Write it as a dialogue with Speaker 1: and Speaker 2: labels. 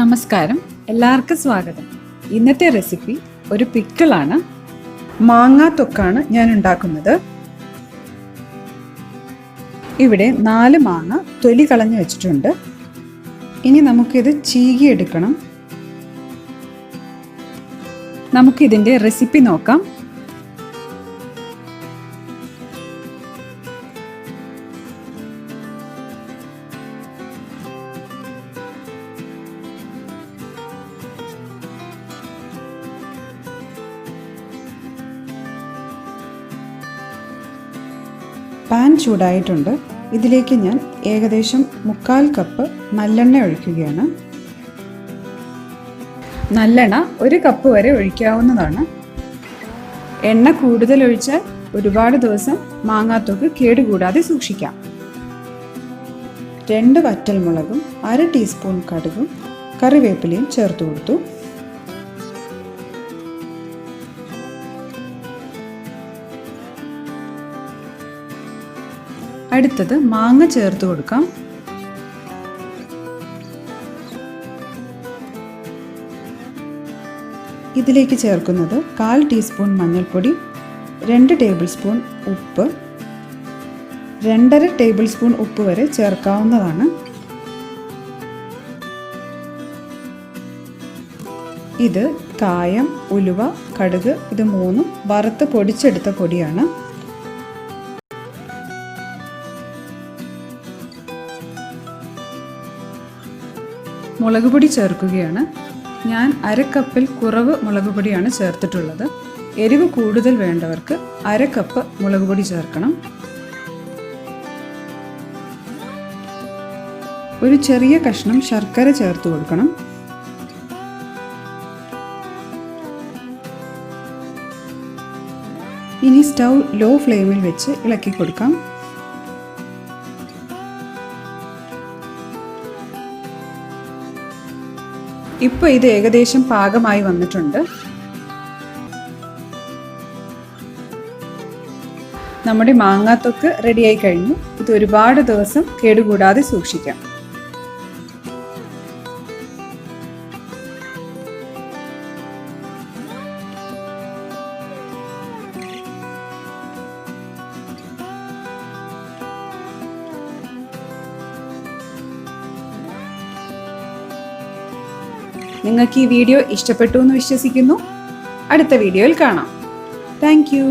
Speaker 1: നമസ്കാരം, എല്ലാവർക്കും സ്വാഗതം. ഇന്നത്തെ റെസിപ്പി ഒരു പിക്കിളാണ്. മാങ്ങാ തൊക്കാണ് ഞാൻ ഉണ്ടാക്കുന്നത്. ഇവിടെ 4 മാങ്ങ തൊലി കളഞ്ഞു വെച്ചിട്ടുണ്ട്. ഇനി നമുക്കിത് ചീകിയെടുക്കണം. നമുക്കിതിൻ്റെ റെസിപ്പി നോക്കാം. പാൻ ചൂടായിട്ടുണ്ട്. ഇതിലേക്ക് ഞാൻ ഏകദേശം 1/4 കപ്പ് നല്ലെണ്ണ ഒഴിക്കുകയാണ്. നല്ലെണ്ണ 1 കപ്പ് വരെ ഒഴിക്കാവുന്നതാണ്. എണ്ണ കൂടുതൽ ഒഴിച്ചാൽ ഒരുപാട് ദിവസം മാങ്ങാത്തൊക്ക് കേടുകൂടാതെ സൂക്ഷിക്കാം. 2 വറ്റൽമുളകും 1/2 ടീസ്പൂൺ കടുകും കറിവേപ്പിലയും ചേർത്ത് കൊടുത്തു. അടുത്തത് മാങ്ങ ചേർത്ത് കൊടുക്കാം. ഇതിലേക്ക് ചേർക്കുന്നത് 1/4 ടീസ്പൂൺ മഞ്ഞൾപ്പൊടി, 2 ടേബിൾ സ്പൂൺ ഉപ്പ്, 2.5 ടേബിൾ സ്പൂൺ ഉപ്പ് വരെ ചേർക്കാവുന്നതാണ്. ഇത് കായം, ഉലുവ, കടുക് ഇത് 3 വറുത്ത് പൊടിച്ചെടുത്ത പൊടിയാണ്. മുളക് പൊടി ചേർക്കുകയാണ്. ഞാൻ 1/2 കപ്പിൽ കുറവ് മുളക് പൊടിയാണ് ചേർത്തിട്ടുള്ളത്. എരിവ് കൂടുതൽ വേണ്ടവർക്ക് 1/2 കപ്പ് മുളക് പൊടി ചേർക്കണം. ഒരു ചെറിയ കഷ്ണം ശർക്കര ചേർത്ത് കൊടുക്കണം. ഇനി സ്റ്റൗ ലോ ഫ്ലെയിമിൽ വെച്ച് ഇളക്കി കൊടുക്കാം. ഇപ്പോൾ ഇത് ഏകദേശം പാകമായി വന്നിട്ടുണ്ട്. നമ്മുടെ മാങ്ങാത്തൊക്ക് റെഡിയായി കഴിഞ്ഞു. ഇത് ഒരുപാട് ദിവസം കേടുകൂടാതെ സൂക്ഷിക്കാം. നിങ്ങൾക്ക് ഈ വീഡിയോ ഇഷ്ടപ്പെട്ടു എന്ന് വിശ്വസിക്കുന്നു. അടുത്ത വീഡിയോയിൽ കാണാം. Thank you.